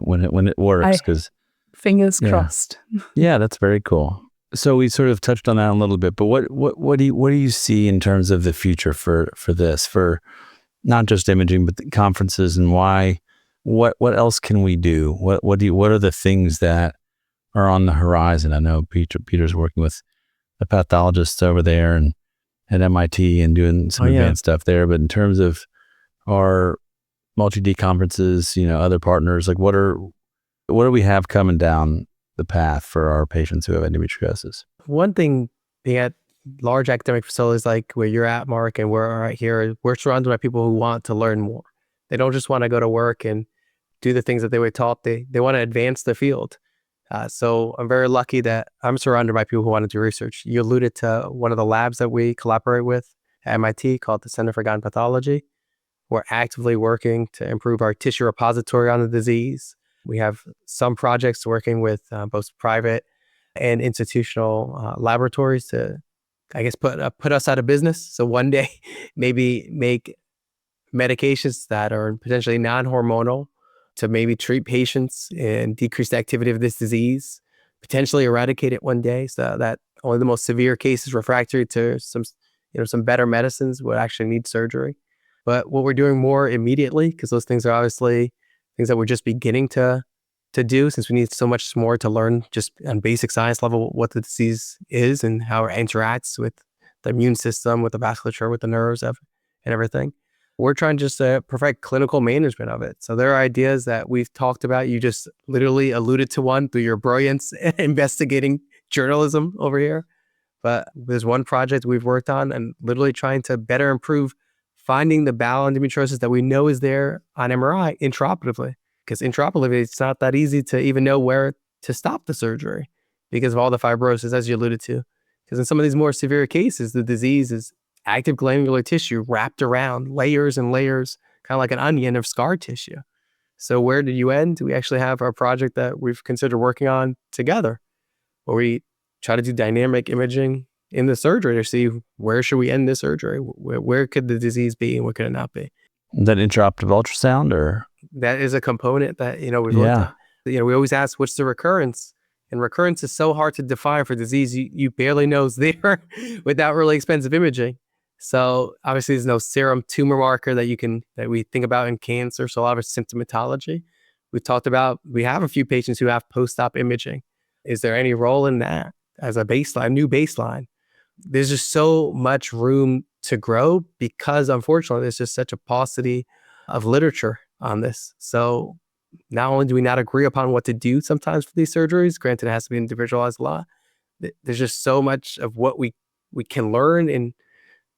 it works. Because Fingers Yeah. crossed. yeah, that's very cool. So we sort of touched on that a little bit, but what do you see in terms of the future for this, for not just imaging but the conferences, and why? What else can we do? What are the things that are on the horizon? I know Peter's working with the pathologists over there and at MIT and doing some advanced stuff there. But in terms of our multi-D conferences, other partners, like what do we have coming down the path for our patients who have endometriosis? One thing, being at large academic facilities like where you're at, Mark, and we're right here, we're surrounded by people who want to learn more. They don't just want to go to work and do the things that they were taught. They want to advance the field. So I'm very lucky that I'm surrounded by people who want to do research. You alluded to one of the labs that we collaborate with at MIT called the Center for Gynecology. We're actively working to improve our tissue repository on the disease. We have some projects working with both private and institutional laboratories to, I guess, put us out of business. So one day, maybe make medications that are potentially non-hormonal to maybe treat patients and decrease the activity of this disease, potentially eradicate it one day, so that only the most severe cases refractory to some better medicines would actually need surgery. But what we're doing more immediately, because those things are obviously things that we're just beginning to do, since we need so much more to learn just on basic science level what the disease is and how it interacts with the immune system, with the vasculature, with the nerves and everything. We're trying just to perfect clinical management of it. So there are ideas that we've talked about. You just literally alluded to one through your brilliance investigating journalism over here. But there's one project we've worked on and literally trying to better improve finding the bowel endometriosis that we know is there on MRI intraoperatively. Because intraoperatively, it's not that easy to even know where to stop the surgery because of all the fibrosis, as you alluded to. Because in some of these more severe cases, the disease is active glandular tissue wrapped around layers and layers, kind of like an onion of scar tissue. So where did you end? We actually have our project that we've considered working on together, where we try to do dynamic imaging in the surgery to see where should we end this surgery? Where could the disease be and what could it not be? Is that intraoperative ultrasound or? That is a component that, we've looked at. We always ask, what's the recurrence? And recurrence is so hard to define for disease. You barely know it's there without really expensive imaging. So obviously there's no serum tumor marker that we think about in cancer. So a lot of it's symptomatology. We've talked about, we have a few patients who have post-op imaging. Is there any role in that as a baseline, new baseline? There's just so much room to grow because unfortunately there's just such a paucity of literature on this. So not only do we not agree upon what to do sometimes for these surgeries, granted it has to be individualized a lot, there's just so much of what we can learn and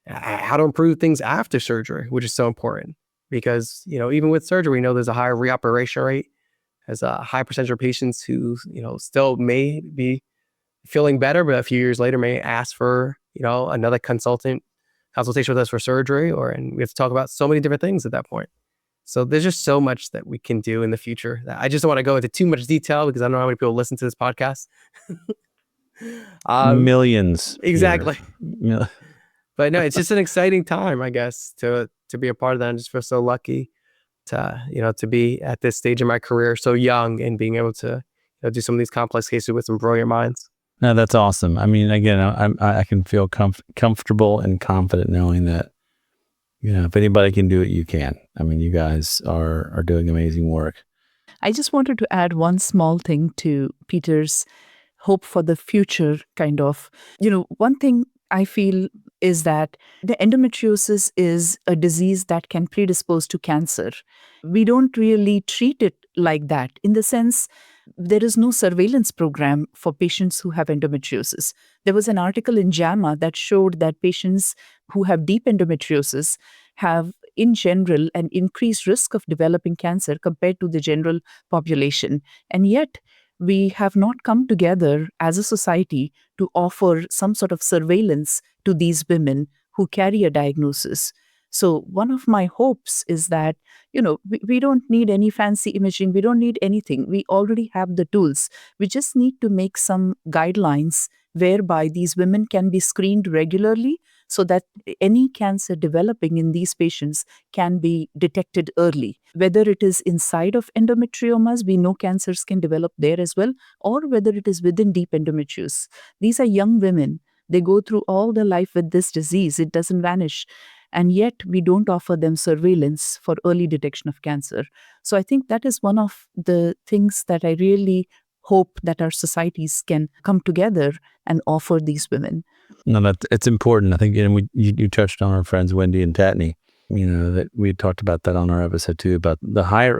how to improve things after surgery, which is so important. Because, even with surgery, we know there's a higher reoperation rate, as a high percentage of patients who, still may be feeling better, but a few years later may ask for, another consultation with us for surgery, and we have to talk about so many different things at that point. So there's just so much that we can do in the future. I just don't want to go into too much detail because I don't know how many people listen to this podcast. Millions. Exactly. Peter. But no, it's just an exciting time, I guess, to be a part of that. I just feel so lucky to be at this stage in my career, so young, and being able to do some of these complex cases with some brilliant minds. No, that's awesome. I mean, again, I can feel comfortable and confident knowing that, if anybody can do it, you can. I mean, you guys are doing amazing work. I just wanted to add one small thing to Peter's hope for the future, kind of. One thing I feel is that the endometriosis is a disease that can predispose to cancer. We don't really treat it like that, in the sense there is no surveillance program for patients who have endometriosis. There was an article in JAMA that showed that patients who have deep endometriosis have, in general, an increased risk of developing cancer compared to the general population. And yet, we have not come together as a society to offer some sort of surveillance to these women who carry a diagnosis. So one of my hopes is that, we don't need any fancy imaging. We don't need anything. We already have the tools. We just need to make some guidelines whereby these women can be screened regularly so that any cancer developing in these patients can be detected early. Whether it is inside of endometriomas, we know cancers can develop there as well, or whether it is within deep endometriosis. These are young women. They go through all their life with this disease. It doesn't vanish. And yet we don't offer them surveillance for early detection of cancer. So I think that is one of the things that I really hope that our societies can come together and offer these women. No, it's important. I think you touched on our friends Wendy and Tatney. That we talked about that on our episode too. About the higher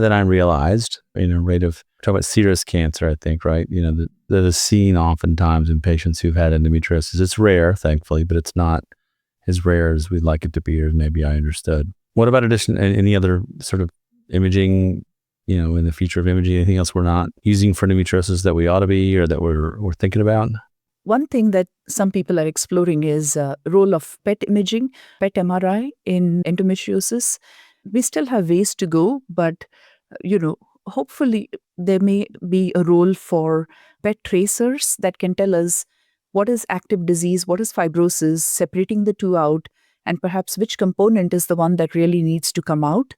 than I realized, rate of talk about serous cancer. I think right. That is seen oftentimes in patients who've had endometriosis. It's rare, thankfully, but it's not as rare as we'd like it to be, or maybe I understood. What about any other sort of imaging? In the future of imaging, anything else we're not using for endometriosis that we ought to be, or that we're thinking about? One thing that some people are exploring is role of PET imaging, PET MRI in endometriosis. We still have ways to go, but hopefully there may be a role for PET tracers that can tell us what is active disease, what is fibrosis, separating the two out, and perhaps which component is the one that really needs to come out.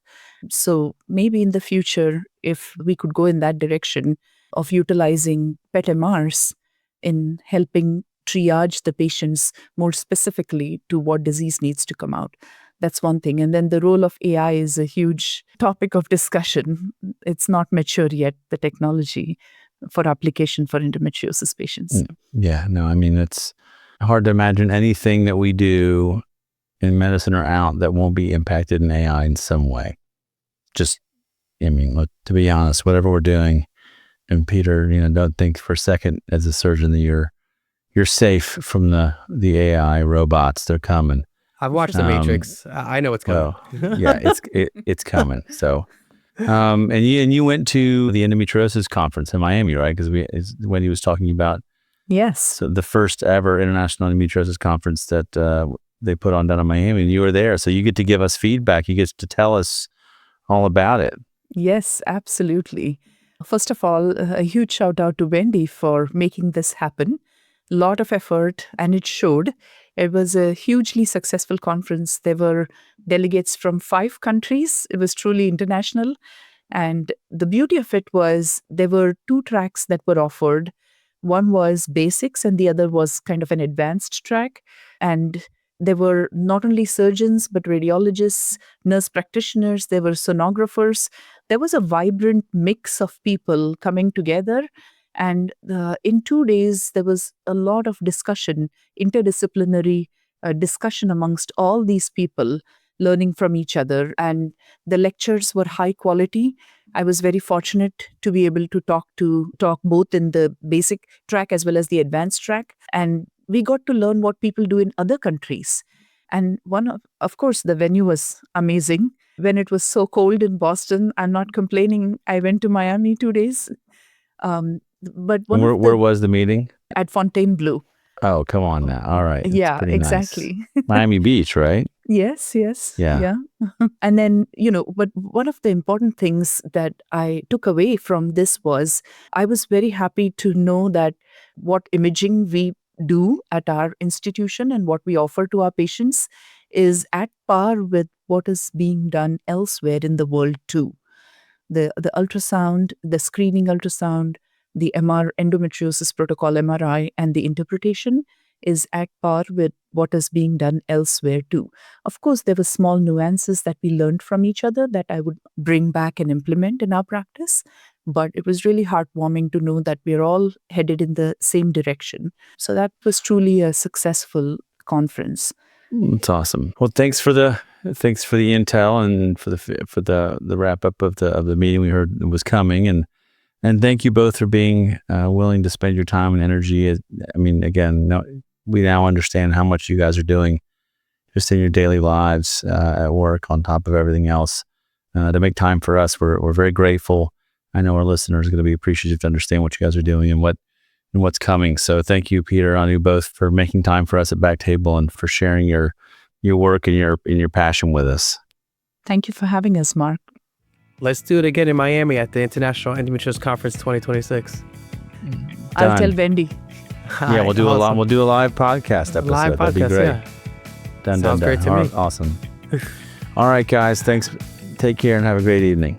So maybe in the future, if we could go in that direction of utilizing PET MRs in helping triage the patients more specifically to what disease needs to come out. That's one thing. And then the role of AI is a huge topic of discussion. It's not mature yet, the technology for application for endometriosis patients. Yeah, no, I mean, it's hard to imagine anything that we do in medicine or out that won't be impacted in AI in some way. Just, look, to be honest, whatever we're doing, and Peter, don't think for a second as a surgeon that you're safe from the AI robots. They're coming. I've watched The Matrix. I know what's coming. Well, yeah, it's coming. So, and you went to the endometriosis conference in Miami, right? Because when he was talking about yes, the first ever international endometriosis conference that they put on down in Miami, and you were there. So you get to give us feedback. You get to tell us all about it. Yes, absolutely. First of all, a huge shout out to Wendy for making this happen. A lot of effort, and it showed. It was a hugely successful conference. There were delegates from 5 countries. It was truly international. And the beauty of it was there were 2 tracks that were offered. One was basics and the other was kind of an advanced track. And there were not only surgeons, but radiologists, nurse practitioners, there were sonographers. There was a vibrant mix of people coming together. And in 2 days, there was a lot of discussion, interdisciplinary discussion amongst all these people, learning from each other. And the lectures were high quality. I was very fortunate to be able to talk both in the basic track as well as the advanced track. And we got to learn what people do in other countries. And of course, the venue was amazing. When it was so cold in Boston, I'm not complaining. I went to Miami 2 days. But where was the meeting? At Fontainebleau. Oh, come on now. All right. That's Yeah, pretty nice. exactly. Miami Beach, right? Yes. Yeah. And then, but one of the important things that I took away from this was I was very happy to know that what imaging we do at our institution and what we offer to our patients is at par with what is being done elsewhere in the world too. The ultrasound, the screening ultrasound, the endometriosis protocol MRI, and the interpretation is at par with what is being done elsewhere too. Of course, there were small nuances that we learned from each other that I would bring back and implement in our practice. But it was really heartwarming to know that we're all headed in the same direction. So that was truly a successful conference. That's awesome. Well, thanks for the intel and for the wrap up of the meeting we heard was coming, and thank you both for being willing to spend your time and energy. I mean, again, we now understand how much you guys are doing just in your daily lives at work on top of everything else to make time for us. We're very grateful. I know our listeners are going to be appreciative to understand what you guys are doing and what's coming. So thank you, Peter, Anu, both for making time for us at BackTable and for sharing your work and your passion with us. Thank you for having us, Mark. Let's do it again in Miami at the International Endometriosis Conference 2026 I'll tell Wendy. Yeah, we'll do Awesome. we'll do a live podcast episode. Live That'd be podcast, great. yeah. Done. Sounds great to me. Awesome. All right, guys. Thanks. Take care and have a great evening.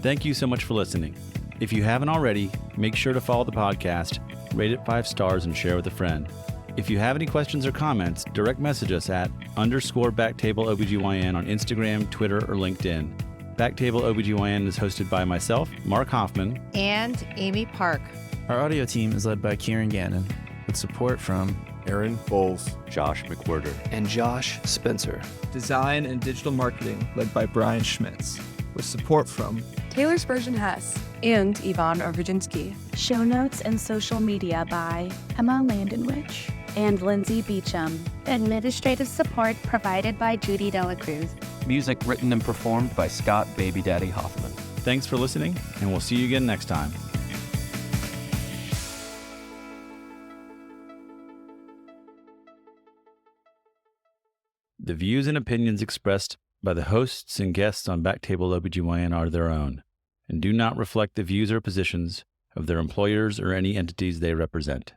Thank you so much for listening. If you haven't already, make sure to follow the podcast, rate it 5 stars, and share with a friend. If you have any questions or comments, direct message us at _BackTable OBGYN on Instagram, Twitter, or LinkedIn. BackTable OBGYN is hosted by myself, Mark Hoffman, and Amy Park. Our audio team is led by Kieran Gannon, with support from Aaron Bowles, Josh McWhirter, and Josh Spencer. Design and digital marketing led by Brian Schmitz, with support from Taylor Spurgeon-Hess and Yvonne Overjinsky. Show notes and social media by Emma Landenwich and Lindsay Beecham. Administrative support provided by Judy Dela Cruz. Music written and performed by Scott Baby Daddy Hoffman. Thanks for listening, and we'll see you again next time. The views and opinions expressed by the hosts and guests on BackTable OBGYN are their own and do not reflect the views or positions of their employers or any entities they represent.